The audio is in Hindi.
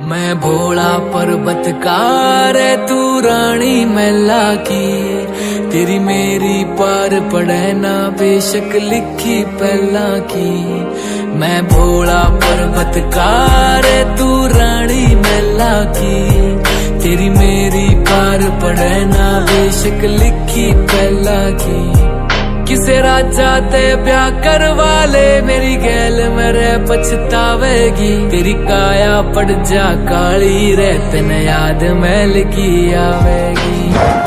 मैं भोला पर्वतकार है तू रानी मैला की, तेरी मेरी पार पड़े ना बेशक लिखी पहला की। मैं भोला पर्वतकार है तू रानी मैला की, तेरी मेरी पार पड़े ना बेशक लिखी पहला की। किसे राजा ते ब्याह करवा ले मेरी गैल मेरे पछतावेगी, तेरी काया पड़ जा काली रे तन याद मैल की आवेगी।